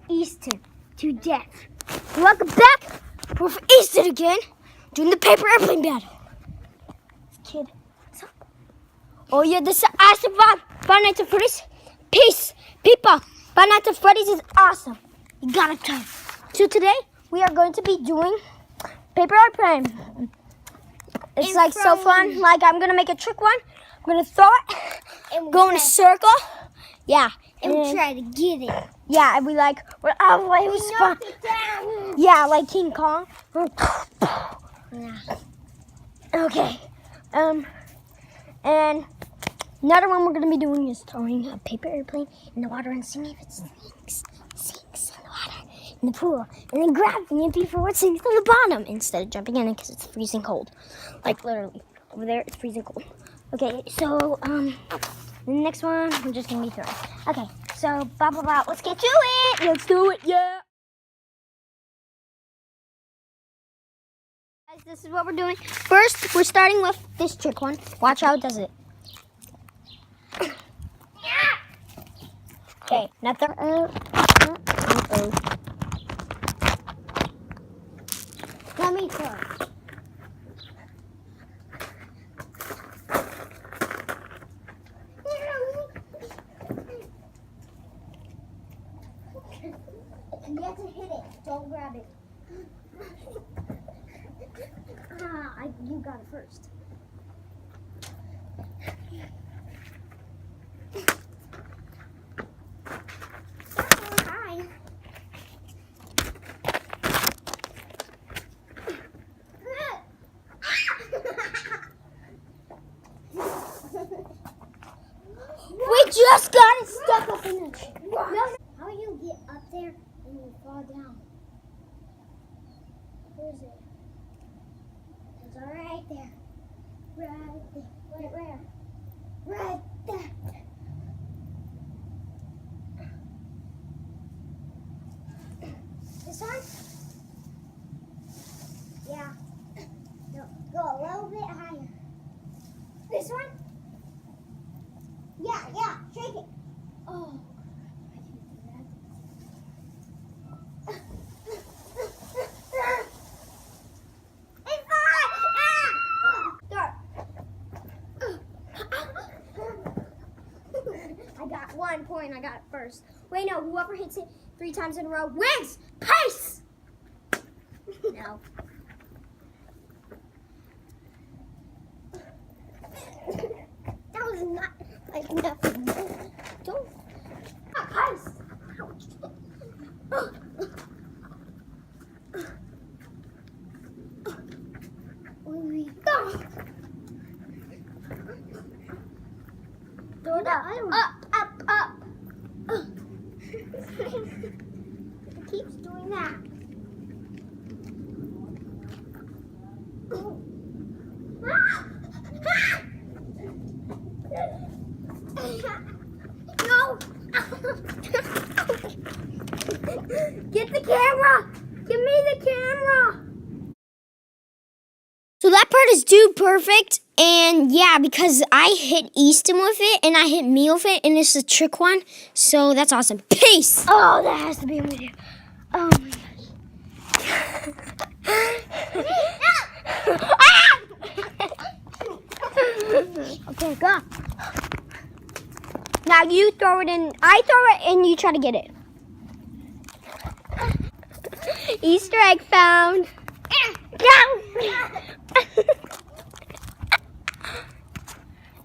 Easton to death. Welcome back. We're for Easton again, doing the paper airplane battle. This kid, what's up? Oh yeah, this is awesome. Five Nights at Freddy's. Peace, people. Five Nights at Freddy's is awesome. You gotta come. So today we are going to be doing paper airplane. It's like so fun. Like I'm gonna make a trick one. I'm gonna throw it, go in a circle. Yeah. And we try to get it. Yeah, and we like, it was fun. Yeah, like King Kong. Yeah. Okay. And another one we're gonna be doing is throwing a paper airplane in the water and seeing if it sinks in the water, in the pool, and then grabbing it before it sinks to the bottom instead of jumping in it because it's freezing cold. Like literally, over there it's freezing cold. Okay, so the next one we're just gonna be throwing. Okay, so blah blah blah. Let's get to it. Let's do it. Yeah. Guys, this is what we're doing. First, we're starting with this trick one. Watch how it does it. Okay, now throw. Let me throw. You have to hit it. Don't grab it. You got it first. Hi. We just got it stuck up in the tree. How you get up there and you fall down? Where is it? It's all right there. Right there. Where? Right there. This one? Yeah. No, go a little bit higher. This one? Yeah. Shake it. Oh. I got 1 point. I got it first. Wait, no. Whoever hits it 3 times in a row wins. Pace. No. That was not like nothing. Don't. Pace. Go. Throw it up. It keeps doing that. No. Get the camera. Give me the camera. So that part is Dude Perfect. And yeah, because I hit Easton with it and I hit me with it and it's a trick one. So that's awesome. Peace! Oh, that has to be a video. Oh my gosh. Okay, go. Now you throw it in. I throw it and you try to get it. Easter egg found.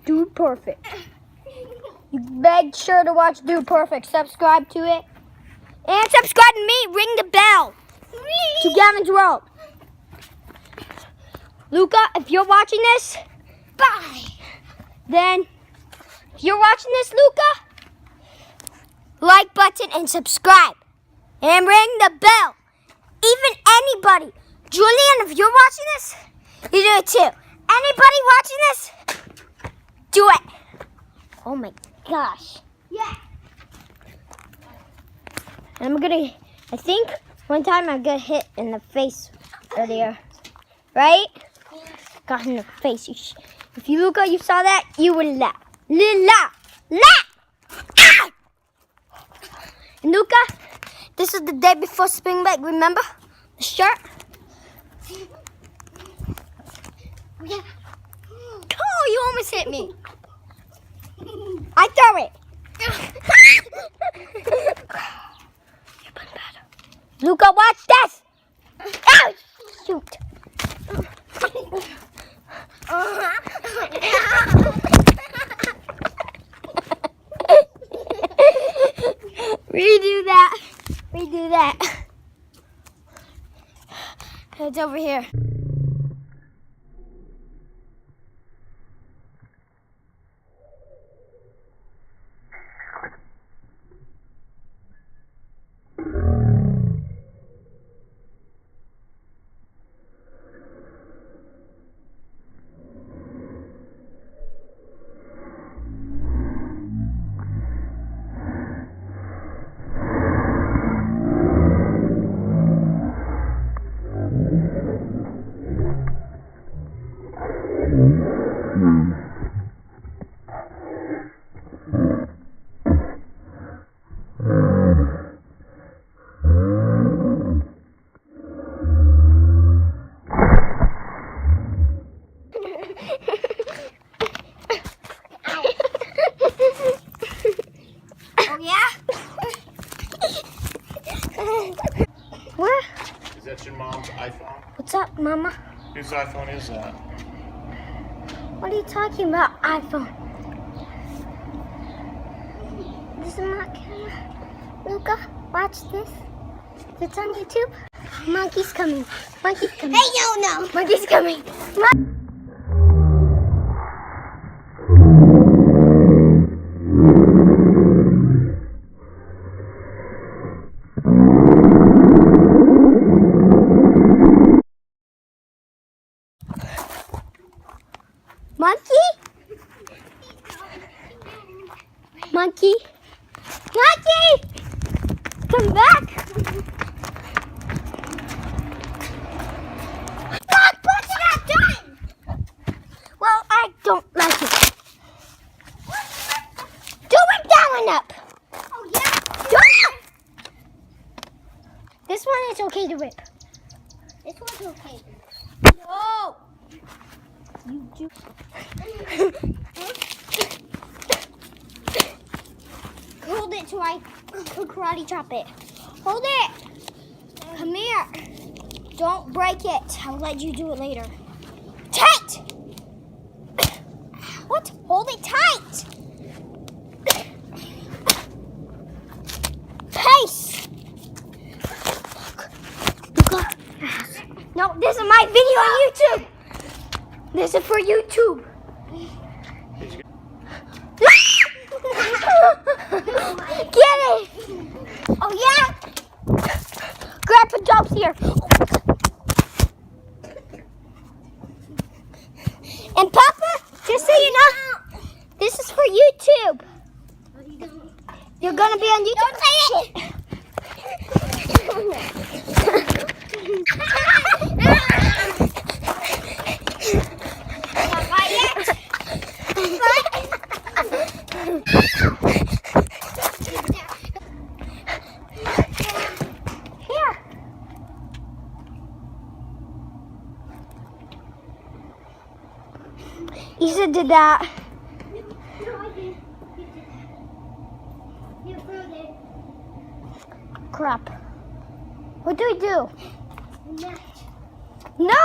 Dude Perfect. You make sure to watch Dude Perfect. Subscribe to it. And subscribe to me. Ring the bell. To Gavin's World. Luca, if you're watching this, bye. Then, if you're watching this, Luca, like button and subscribe. And ring the bell. Even anybody. Julian, if you're watching this, you do it too. Anybody watching this, do it. Oh my gosh. Yeah. And I think one time I got hit in the face earlier. Right? Yeah. got in her face. If you, Luca, you saw that, you would laugh. Laugh! Ah! And Luca, this is the day before spring break, remember? The shirt? Yeah. Oh, you almost hit me. I throw it. Luca, watch this. Ow! Shoot. Redo that. It's over here. Oh yeah? What? Is that your mom's iPhone? What's up, Mama? Whose iPhone is that? What are you talking about, iPhone? This is my camera. Luca, watch this. It's on YouTube. Monkey's coming. Monkey's coming. Hey, no. Monkey's coming. Monkey? Monkey? Monkey! Come back! Stop pushing that done! Well, I don't like it. Do it down and up! Oh, yeah? Do it! This one is okay to rip. This one's okay. No! You do. Hold it till I karate chop it. Hold it. Come here. Don't break it. I'll let you do it later. Tight. What? Hold it tight. Pace. No, this is my video on YouTube. This is for YouTube. Get it! Oh yeah? Grandpa Job's here. And Papa, just so you know, this is for YouTube. You're gonna be on YouTube. Don't say it. Here. Isa did that. No, I didn't. You broke it. Crap. What do we do? Match. No.